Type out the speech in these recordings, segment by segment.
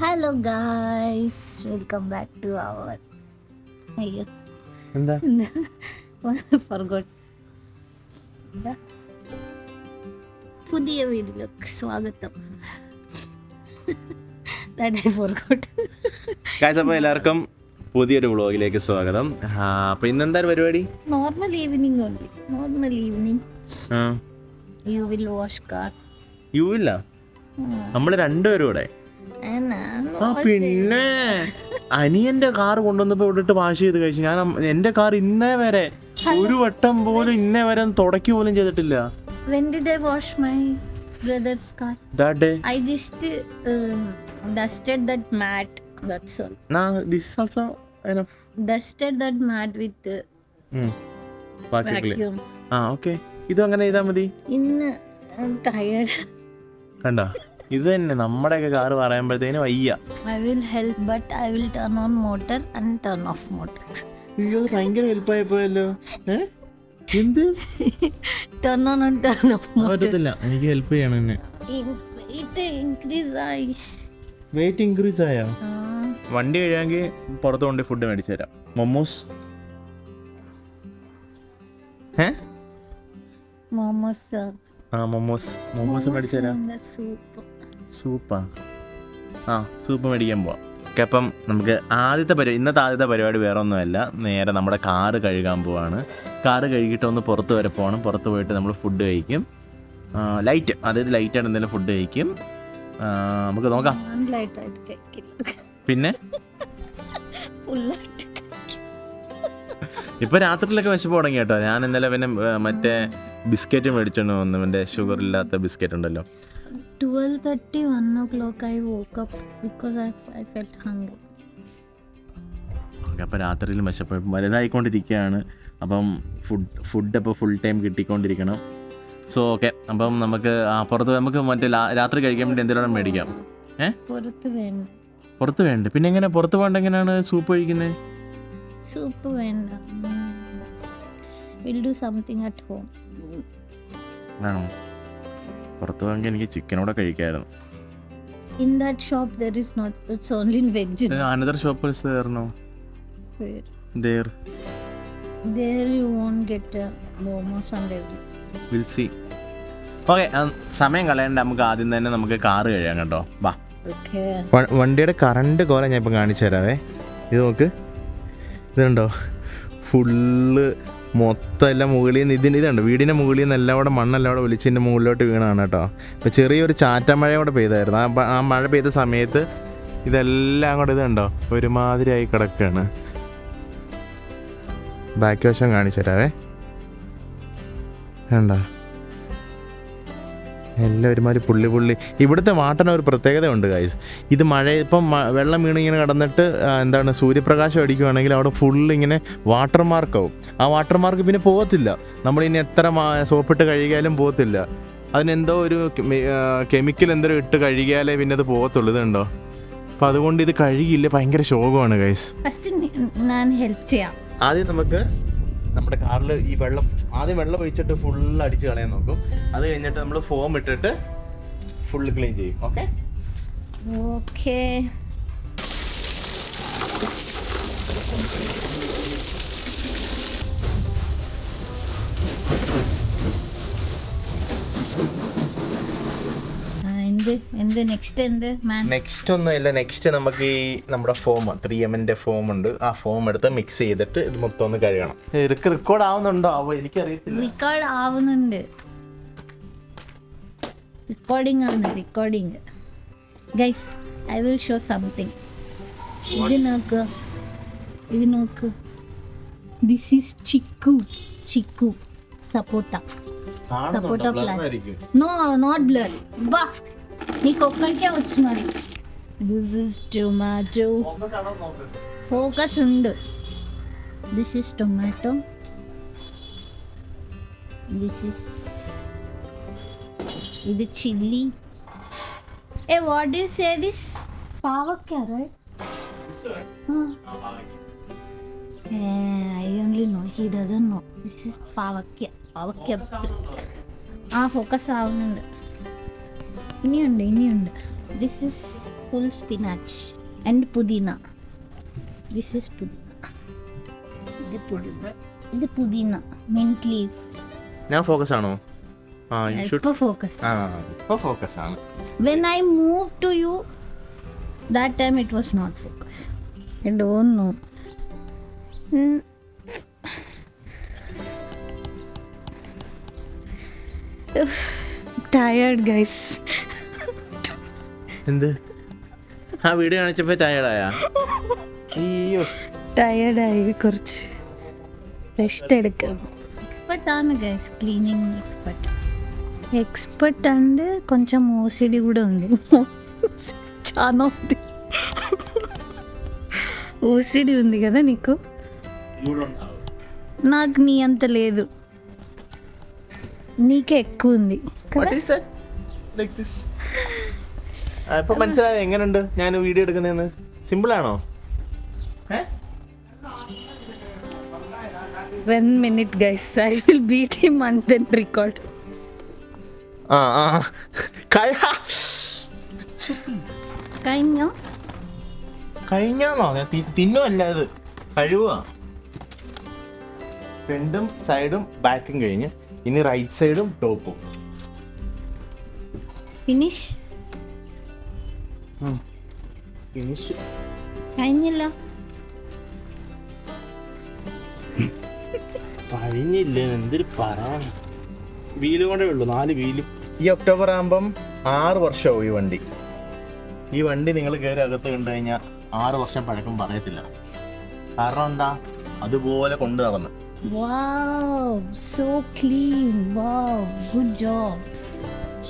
Hello guys, welcome back to our അയ്യോ എന്താ forgot പുതിയ വീഡിയോയിലേക്ക് സ്വാഗതം. അപ്പോൾ എല്ലാവർക്കും പുതിയൊരു വ്ളോഗിലേക്ക് സ്വാഗതം. അപ്പോൾ ഇന്നെന്താ പരിപാടി? Normal evening only. Normal evening you will wash car. You ഇല്ല, നമ്മൾ രണ്ടുപേരും ഇവിടെ. പിന്നെ അനിയന്റെ കാർ കൊണ്ടുവന്നപ്പോ ഇവിടിട്ട് വാഷ് ചെയ്ത് കഴിച്ചു. ഞാൻ എന്റെ കാർ ഇന്നേ വരെ ഒരു വട്ടം പോലും ഇന്നേ വരെ തുടക്കി പോലും ചെയ്തിട്ടില്ല. When did I wash my brother's car? That day. I just dusted that mat. That's all. Nah, this is also enough. Dusted that mat with vacuum. Okay. ഇത് അങ്ങനെ ചെയ്താൽ മതി. ഇന്ന് tired. കണ്ടോ, ഇത് തന്നെ നമ്മുടെയൊക്കെ കാറ് പറയുമ്പോഴത്തേനും വയ്യ. I will help, but I will turn on motor and turn off motor. അയ്യോ, ഭയങ്കര ഹെൽപ്പായി പോയല്ലോ. എന്ത് turn on and turn off motor? പറ്റത്തില്ല, എനിക്ക് ഹെൽപ്പ് ചെയ്യണം എന്നെ. ഇത് ഇൻക്രീസ് ആയി. വെയിറ്റ് ഇൻക്രീസ് ആയോ? വണ്ടി കഴിയാമെങ്കിൽ പുറത്ത് കൊണ്ട് ഫുഡ് മേടിച്ചു തരാം. മൊമോസ് മൊമോസ് മേടിച്ചു തരാം. സൂപ്പാ സൂപ്പ് മേടിക്കാൻ പോവാം. ഓക്കെ, അപ്പം നമുക്ക് ഇന്നത്തെ ആദ്യത്തെ പരിപാടി വേറെ ഒന്നുമല്ല, നേരെ നമ്മുടെ കാറ് കഴുകാൻ പോവാണ്. കാറ് കഴുകിയിട്ട് ഒന്ന് പുറത്ത് വരെ പോകണം. പുറത്ത് പോയിട്ട് നമ്മൾ ഫുഡ് കഴിക്കും. അതായത് ലൈറ്റായിട്ട് എന്തെങ്കിലും ഫുഡ് കഴിക്കും. നമുക്ക് നോക്കാം. പിന്നെ ഇപ്പൊ രാത്രിയിലൊക്കെ വിശപ്പ് തുടങ്ങി കേട്ടോ. ഞാൻ ഇന്നലെ പിന്നെ മറ്റേ ബിസ്ക്കറ്റ് മേടിച്ചോണ്ട് വന്നു, മറ്റേ ഷുഗർ ഇല്ലാത്ത ബിസ്ക്കറ്റ് ഉണ്ടല്ലോ. 12:30, 1 o'clock I woke up because I felt hungry. Okay, അപ്പോൾ രാത്രിയിൽ വിശപ്പ് വലുതായിക്കൊണ്ടിരിക്കുകയാണ്. അപ്പം ഫുഡ് അപ്പോൾ ഫുൾ ടൈം കിട്ടിക്കൊണ്ടിരിക്കണം. സോ ഓക്കെ, അപ്പം നമുക്ക് പുറത്ത് നമുക്ക് മറ്റേ രാത്രി കഴിക്കാൻ വേണ്ടി എന്തെങ്കിലും മേടിക്കാം. പുറത്ത് വേണ്ട. പിന്നെ എങ്ങനെ പുറത്ത് പോകണ്ട? എങ്ങനെയാണ് സൂപ്പ് കഴിക്കുന്നത്? സൂപ്പ് വേണ്ട, we'll do something at home. ആണോ? പുറത്ത് പോകാമെങ്കിൽ എനിക്ക് ചിക്കനോടെ കഴിക്കാമായിരുന്നു. In that shop there is not, it's only in veg. Another shop is there, no? Where? There you won't get momos and everything. We'll see. Okay, സമയം കളയണ്ട, നമുക്ക് ആദ്യം തന്നെ നമുക്ക് car കഴിയാം കേട്ടോ. വാ. വണ്ടിയുടെ കറണ്ട് കോല ഞാൻ ഇപ്പം കാണിച്ചു തരാവേ. ഇത് നോക്ക്, ഇതുണ്ടോ, ഫുള്ള് മൊത്തം എല്ലാം മുകളിൽ നിന്ന് ഇതുണ്ട്, വീടിൻ്റെ മുകളിൽ നിന്ന് എല്ലാം കൂടെ മണ്ണെല്ലാം കൂടെ ഒലിച്ചിൻ്റെ മുകളിലോട്ട് വീണാണ് കേട്ടോ. അപ്പോൾ ചെറിയൊരു ചാറ്റമഴ കൂടെ പെയ്തായിരുന്നു. ആ മഴ പെയ്ത സമയത്ത് ഇതെല്ലാം കൂടെ ഇതുണ്ടോ ഒരുമാതിരിയായി കിടക്കുകയാണ്. ബാക്ക് വശം കാണിച്ചു തരാവേ. വേണ്ട, എല്ലാം ഒരുമാതിരി പുള്ളി. ഇവിടുത്തെ വാട്ടറിന് ഒരു പ്രത്യേകത ഉണ്ട് ഗൈസ്. ഇത് മഴ ഇപ്പം വെള്ളം വീണിങ്ങനെ കിടന്നിട്ട് സൂര്യപ്രകാശം അടിക്കുകയാണെങ്കിൽ അവിടെ ഫുള്ളിങ്ങനെ വാട്ടർ മാർക്കാവും. ആ വാട്ടർ മാർക്ക് പിന്നെ പോകത്തില്ല. നമ്മളിനി എത്ര സോപ്പിട്ട് കഴുകിയാലും പോകത്തില്ല. അതിനെന്തോ ഒരു കെമിക്കൽ എന്തോ ഇട്ട് കഴുകിയാലേ പിന്നെ അത് പോകത്തുള്ളൂ. ഇതുണ്ടോ, അപ്പം അതുകൊണ്ട് ഇത് കഴുകിയില്ല, ഭയങ്കര ശോകമാണ് ഗൈസ്. ആദ്യം നമുക്ക് നമ്മുടെ കാറിൽ ഈ ആദ്യം വെള്ളം ഒഴിച്ചിട്ട് ഫുള്ള് അടിച്ച് കളയാൻ നോക്കും. അത് കഴിഞ്ഞിട്ട് നമ്മൾ ഫോം ഇട്ടിട്ട് ഫുള്ള് ക്ലീൻ ചെയ്യും. ഓക്കെ. നെക്സ്റ്റ് ഒന്നുമില്ല. നെക്സ്റ്റ് നമുക്ക് ഈ നമ്മുടെ ഫോം 3M ഫോം ഉണ്ട്. ആ ഫോം എടുത്ത് മിക്സ് ചെയ്തിട്ട് ഇത് മൊത്തം ഒന്ന് കഴുകണം. റെക്കോർഡ് ആവുന്നുണ്ടോ? എനിക്കറിയത്തില്ല. റെക്കോർഡ് ആവുന്നുണ്ട്. Recording guys, I will show something. ഇത് നോക്ക്. This is chikoo sapota plant. No, not blur. ബാ, నీకు ఒక్కడికే వచ్చినాయి. This is tomato. ఫోకస్ ఉండు. This is tomato. ఇది chilli. What do you say this? Pavakka, right? I only know, he doesn't know. This is pavakka. Focus ആവുന്നുണ്ട്. ഇനിയുണ്ട്. This is full spinach and pudina. This is pudina. ഇത് പുതിന, mint leaf. ഞാൻ focus ആണോ? ഇപ്പൊ focus. ഇപ്പൊ focus ആണ്. When I moved to you, that time it was not focus. I don't know. Tired guys. എന്ത്? ആ വീഡിയോ കാണിച്ചപ്പോ ടയർഡായാ? അയ്യോ, ടയർഡായി, കുറച്ച് റെസ്റ്റ് എടുക്കാം. എക്സ്പെർട്ട് ആണ് ഗൈസ്, క్లీనింగ్ ఎక్స్పర్ట్ అండ్ కొంచెం ఓసిడి కూడా ఉంది. చాలా ఉంది, ఓసిడి ఉంది కదా నీకు. నాకు నీ అంత లేదు, నీకే ఎక్కువ ఉంది. ഇപ്പൊ മനസ്സിലായോ എങ്ങനെയുണ്ട് ഞാൻ വീഡിയോ എടുക്കുന്നതെന്ന്? സിമ്പിൾ ആണോ? 1 minute guys, I will beat him and then record. കഴിഞ്ഞാണോ? തിന്നുമല്ല, അത് കഴിവാ. ഫ്രണ്ടും സൈഡും ബാക്കും കഴിഞ്ഞ് ഇനി റൈറ്റ് സൈഡും ടോപ്പും. ഫിനിഷ് കഴിഞ്ഞില്ല. കഴിഞ്ഞില്ലേ, എന്തൊരു പറയാൻ. വീല് കൊണ്ടേ ഉള്ളൂ, 4 വീലും. ഈ ഒക്ടോബർ ആകുമ്പം 6 വർഷമാവും ഈ വണ്ടി നിങ്ങൾ കയറി അകത്ത് കണ്ടു കഴിഞ്ഞാൽ 6 വർഷം പഴക്കം പറയത്തില്ല. കാരണം എന്താ, അതുപോലെ കൊണ്ടു നടന്ന്.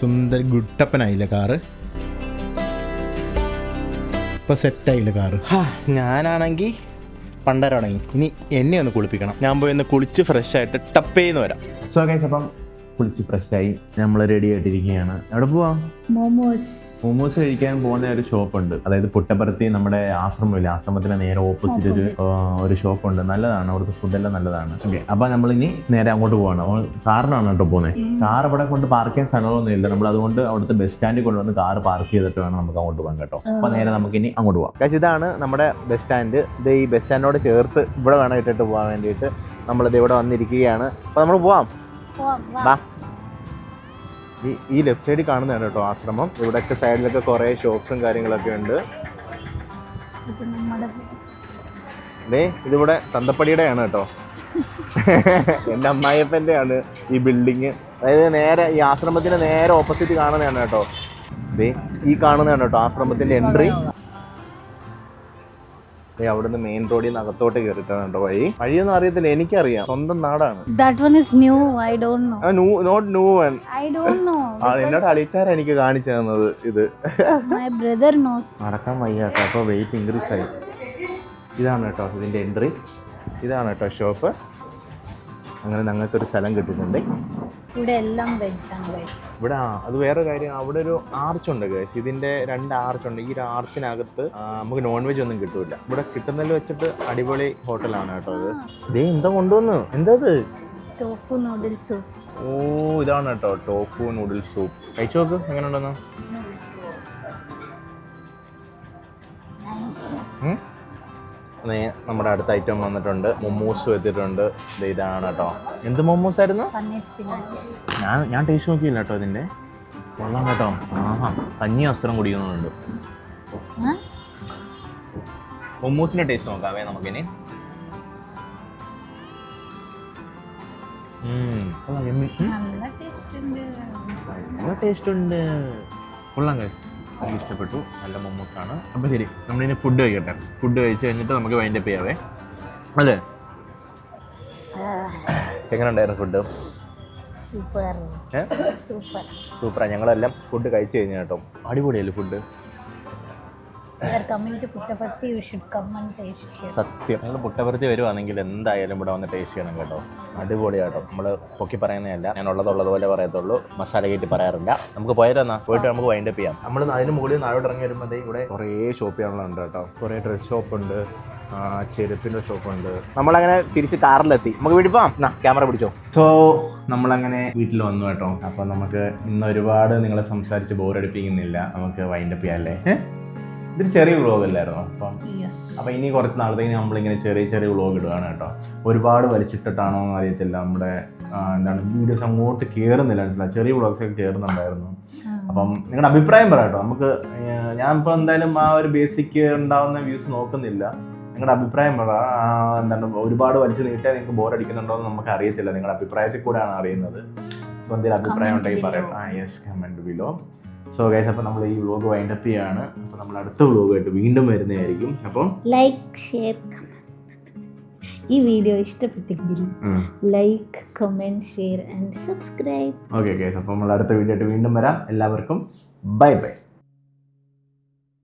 സുന്ദര ഗുട്ടപ്പനായില്ലേ കാറ്, ഇപ്പൊ സെറ്റായില്ലേ കാറ്. ഞാനാണെങ്കിൽ പണ്ടരടങ്ങി. ഇനി എന്നെ ഒന്ന് കുളിപ്പിക്കണം. ഞാൻ പോയി ഒന്ന് കുളിച്ച് ഫ്രഷ് ആയിട്ട് ടപ്പേന്ന് വരാം. സോ ഗൈസ്, അപ്പം കുളിച്ച് ഫ്രഷായി നമ്മൾ റെഡി ആയിട്ടിരിക്കുകയാണ്. എവിടെ പോവാം? മോമോസ് കഴിക്കാൻ പോകുന്ന ഒരു ഷോപ്പുണ്ട്. അതായത് പുട്ടപ്പരത്തി നമ്മുടെ ആശ്രമമില്ല, ആശ്രമത്തിന് നേരെ ഓപ്പോസിറ്റ് ഒരു ഷോപ്പുണ്ട്. നല്ലതാണ്, അവിടുത്തെ ഫുഡെല്ലാം നല്ലതാണ്. ഓക്കെ, അപ്പൊ നമ്മളിനി നേരെ അങ്ങോട്ട് പോവാണ്. കാറിനാണ് കേട്ടോ പോകുന്നത്. കാർ ഇവിടെ കൊണ്ട് പാർക്ക് ചെയ്യാൻ സ്ഥലമൊന്നും ഇല്ല. നമ്മൾ അതുകൊണ്ട് അവിടുത്തെ ബസ് സ്റ്റാൻഡിൽ കൊണ്ടുവന്ന് കാർ പാർക്ക് ചെയ്തിട്ട് വേണം നമുക്ക് അങ്ങോട്ട് പോകാൻ കേട്ടോ. അപ്പൊ നേരെ നമുക്ക് ഇനി അങ്ങോട്ട് പോകാം. പക്ഷേ ഇതാണ് നമ്മുടെ ബസ് സ്റ്റാൻഡ്. ഇത് ഈ ബസ് സ്റ്റാൻഡിനോട് ചേർത്ത് ഇവിടെ വേണം ഇട്ടിട്ട് പോകാൻ വേണ്ടിയിട്ട് നമ്മളിത് ഇവിടെ വന്നിരിക്കുകയാണ്. അപ്പൊ നമ്മൾ പോവാം. ഈ ലെഫ്റ്റ് സൈഡിൽ കാണുന്നതാണ് കേട്ടോ ആശ്രമം. ഇവിടെയൊക്കെ സൈഡിലൊക്കെ കുറേ ഷോപ്സും കാര്യങ്ങളൊക്കെ ഉണ്ട്. ഇതിവിടെ തന്തപ്പടിയുടെയാണ് കേട്ടോ. എൻ്റെ അമ്മായിയപ്പൻ്റെ ആണ് ഈ ബിൽഡിങ്. അതായത് നേരെ ഈ ആശ്രമത്തിന് നേരെ ഓപ്പോസിറ്റ് കാണുന്നതാണ് കേട്ടോ. ഈ കാണുന്നതാണ് കേട്ടോ ആശ്രമത്തിൻ്റെ എൻട്രി. അവിടുന്ന് മെയിൻ റോഡിൽ നിന്ന് അകത്തോട്ട് കയറിയിട്ടാണ് കേട്ടോ വഴിയൊന്നും അറിയത്തില്ല, എനിക്കറിയാം, സ്വന്തം നാടാണ്. എന്നോട് അളിച്ചാരാ എനിക്ക് കാണിച്ചു തന്നത് ഇത്. നടക്കാൻ വയ്യ കേട്ടോ, അപ്പൊ വെയിറ്റ് ഇൻക്രീസ് ആയി. ഇതാണ് കേട്ടോ ഇതിന്റെ എൻട്രി, ഇതാണ് കേട്ടോ ഷോപ്പ്. അങ്ങനെ ഞങ്ങൾക്കൊരു സ്ഥലം കിട്ടിയിട്ടുണ്ട്. ഇവിടെ എല്ലാം വെജാണ് ഗൈസ്. ഇവിടെ അത് വേറെ കാര്യം, അവിടെ ഒരു ആർച്ചുണ്ട് ഗൈസ്. ഇതിന്റെ 2 ആർച്ചുണ്ട്. ഈ ഒരു ആർച്ചിനകത്ത് നമുക്ക് നോൺ വെജ് ഒന്നും കിട്ടൂല. ഇവിടെ കിട്ടുന്നതിൽ വെച്ചിട്ട് അടിപൊളി ഹോട്ടലാണ് കേട്ടോ ഇത്. ഇതേ എന്താ കൊണ്ടുവന്നു, എന്താ ഇത്? Tofu noodle soup. ഓ, ഇതാണ് കേട്ടോ ടോഫു നൂഡിൽ സൂപ്പ്. കഴിച്ചു നോക്ക് എങ്ങനെ ഉണ്ടെന്ന്. നമ്മുടെ അടുത്ത ഐറ്റം വന്നിട്ടുണ്ട്. മൊമോസ് വെച്ചിട്ടുണ്ട്. ഇതാണ് കേട്ടോ. എന്ത് മൊമോസ് ആയിരുന്നു? ഞാൻ ടേസ്റ്റ് നോക്കിയില്ല കേട്ടോ ഇതിന്റെ. കൊള്ളാം കേട്ടോ. കഞ്ഞി വസ്ത്രം കുടിക്കുന്നുണ്ട്. മൊമോസിന്റെ ടേസ്റ്റ് നോക്കാവേ നമുക്കിനി. നല്ല ടേസ്റ്റ് ഉണ്ട്. കൊള്ളാം കഴിച്ചു, എനിക്ക് ഇഷ്ടപ്പെട്ടു. നല്ല മൊമോസാണ്. അപ്പം ശരി, നമ്മളിനി ഫുഡ് കഴിക്കട്ടെ. ഫുഡ് കഴിച്ച് കഴിഞ്ഞിട്ട് നമുക്ക് വൈൻഡപ്പ് ചെയ്യാവേ. അല്ലേ, എങ്ങനെ ഉണ്ടായിരുന്നു ഫുഡ്? സൂപ്പറാ. ഞങ്ങളെല്ലാം ഫുഡ് കഴിച്ചു കഴിഞ്ഞു കേട്ടോ. അടിപൊളിയല്ലേ ഫുഡ്? സത്യം, നിങ്ങൾ പുട്ടപർത്തി വരുവാണെങ്കിൽ എന്തായാലും ഇവിടെ വന്ന് ടേസ്റ്റ് ചെയ്യണം കേട്ടോ. അടിപൊളിയാട്ടോ. നമ്മൾ പൊക്കി പറയുന്നതല്ല, ഞാൻ ഉള്ളതുപോലെ പറയത്തുള്ളൂ, മസാല കയറ്റി പറയാറില്ല. നമുക്ക് പോയാലെന്നാ പോയിട്ട് നമുക്ക് വൈൻഡപ്പ് ചെയ്യാം. നമ്മൾ അതിന് മുകളിൽ നാളോട്ട് ഇറങ്ങി വരുമ്പോൾ ഇവിടെ കുറേ ഷോപ്പ് ചെയ്യാനുള്ളത് കേട്ടോ. കുറേ ഡ്രസ് ഷോപ്പുണ്ട്, ചെരുപ്പിൻ്റെ ഷോപ്പുണ്ട്. നമ്മളങ്ങനെ തിരിച്ച് കാറിലെത്തി. നമുക്ക് വീട്ടിൽ പോവാം. ക്യാമറ പിടിച്ചോ. സോ നമ്മളങ്ങനെ വീട്ടിൽ വന്നു കേട്ടോ. അപ്പം നമുക്ക് ഇന്ന് ഒരുപാട് നിങ്ങളെ സംസാരിച്ച് ബോറടിപ്പിക്കുന്നില്ല. നമുക്ക് വൈൻഡപ്പ് ചെയ്യാമല്ലേ? ഇതൊരു ചെറിയ വ്ളോഗ് അല്ലായിരുന്നു അപ്പം. യെസ്. അപ്പം ഇനി കുറച്ച് നാളത്തേക്ക് നമ്മളിങ്ങനെ ചെറിയ ചെറിയ വ്ളോഗ് ഇടുകയാണ് കേട്ടോ. ഒരുപാട് വലിച്ചിട്ടിട്ടാണോ എന്ന് അറിയത്തില്ല, നമ്മുടെ എന്താണ് വീഡിയോസ് അങ്ങോട്ട് കയറുന്നില്ല, മനസ്സിലായി. ചെറിയ വ്ളോഗ്സൊക്കെ കയറുന്നുണ്ടായിരുന്നു. അപ്പം നിങ്ങളുടെ അഭിപ്രായം പറയാം കേട്ടോ. നമുക്ക് ഞാനിപ്പോൾ എന്തായാലും ആ ഒരു ബേസിക് ഉണ്ടാവുന്ന വ്യൂസ് നോക്കുന്നില്ല. നിങ്ങളുടെ അഭിപ്രായം പറ. എന്താണ് ഒരുപാട് വലിച്ചു നീട്ടാൻ നിങ്ങൾക്ക് ബോർ അടിക്കുന്നുണ്ടോ എന്ന് നമുക്ക് അറിയത്തില്ല. നിങ്ങളുടെ അഭിപ്രായത്തിൽ കൂടെയാണ് അറിയുന്നത്. സോ എന്തെങ്കിലും അഭിപ്രായം ഉണ്ടെങ്കിൽ പറയാം. Yes, comment below. So guys, അപ്പോൾ നമ്മൾ ഈ വ്ളോഗ് വൈൻഡപ്പ് ചെയ്യാണ്. അപ്പോൾ നമ്മൾ അടുത്ത വ്ളോഗായിട്ട് വീണ്ടും വരുന്നതായിരിക്കും. അപ്പോൾ ലൈക്ക്, ഷെയർ, ഈ വീഡിയോ ഇഷ്ടപ്പെട്ടെങ്കിൽ like, comment, share and subscribe. Okay guys, അപ്പോൾ നമ്മൾ അടുത്ത വീഡിയോ ആയിട്ട് വീണ്ടും വരാം. എല്ലാവർക്കും ബൈ ബൈ.